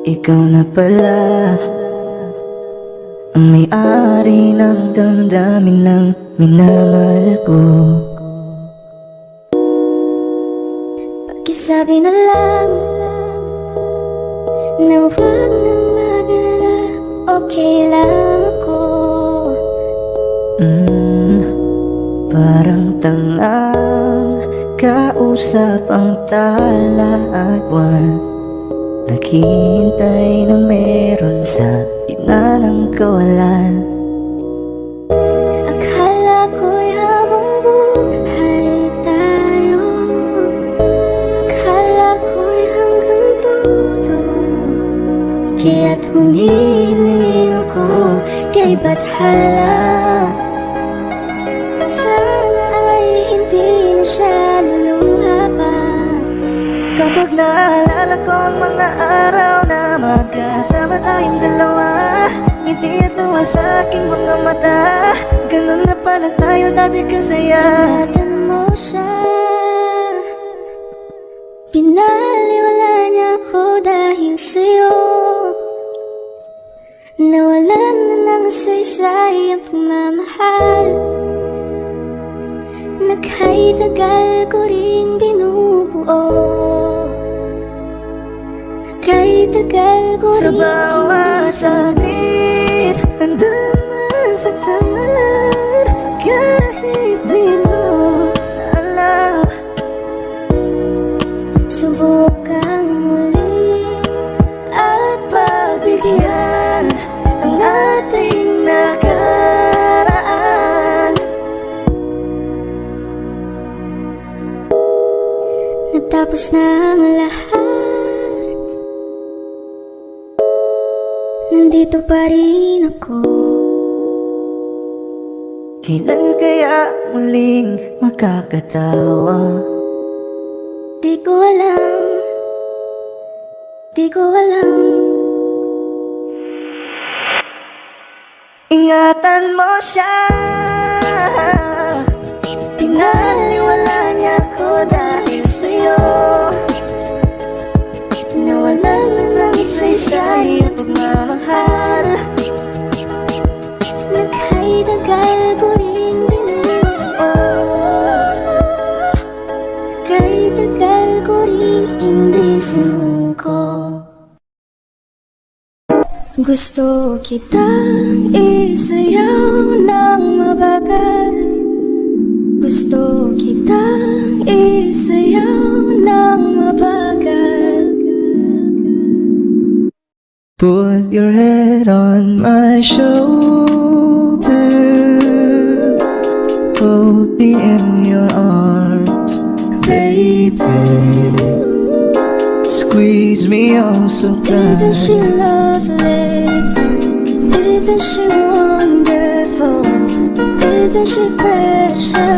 ikaw na pala ang may-ari ng damdamin ng minamahal ko. Pakisabi na lang na huwag nang mag-alala, okay lang ako. Parang tangang kausap ang tala at buwan, naghihintay ng meron sa gitna ng kawalan. Akala ko'y habang buhay tayo, akala ko'y hanggang dulo, kaya't humiling ako kay Bathala. Sana ay hindi na siya luluha pa. Kapag naalala ko ang mga araw na magkasama tayong dalawa, ngiti at luha sa aking mga mata, ganun na pala tayo dati kasaya. Ingatan mo siya, pinaliwala niya ako dahil sa'yo. Nawalan na ng saysay ang pagmamahal na kahit tagal ko rin binubuo, na kahit tagal ko Sa rin bawat saglit, handang masaktan, kahit di mo alam. subukang muli At pagbigyan ang ating nakaraan. natapos na ang lahat, nandito pa rin ako. Kailan kaya muling makakatawa? Di ko alam, di ko alam. Ingatan mo siya, pinaliwala niya ako dahil sa'yo. Nawalan na ng saysay ang pagmamahal Na kahit tagal ko rin binubuo, na kahit tagal ko rin hindi sinuko. Gusto kitang isayaw ng mabagal, gusto kitang isayaw ng mabagal. Put your head on my shoulder, hold me in your arms, baby. Squeeze me oh so Isn't she tight. lovely? Isn't she wonderful? Isn't she precious?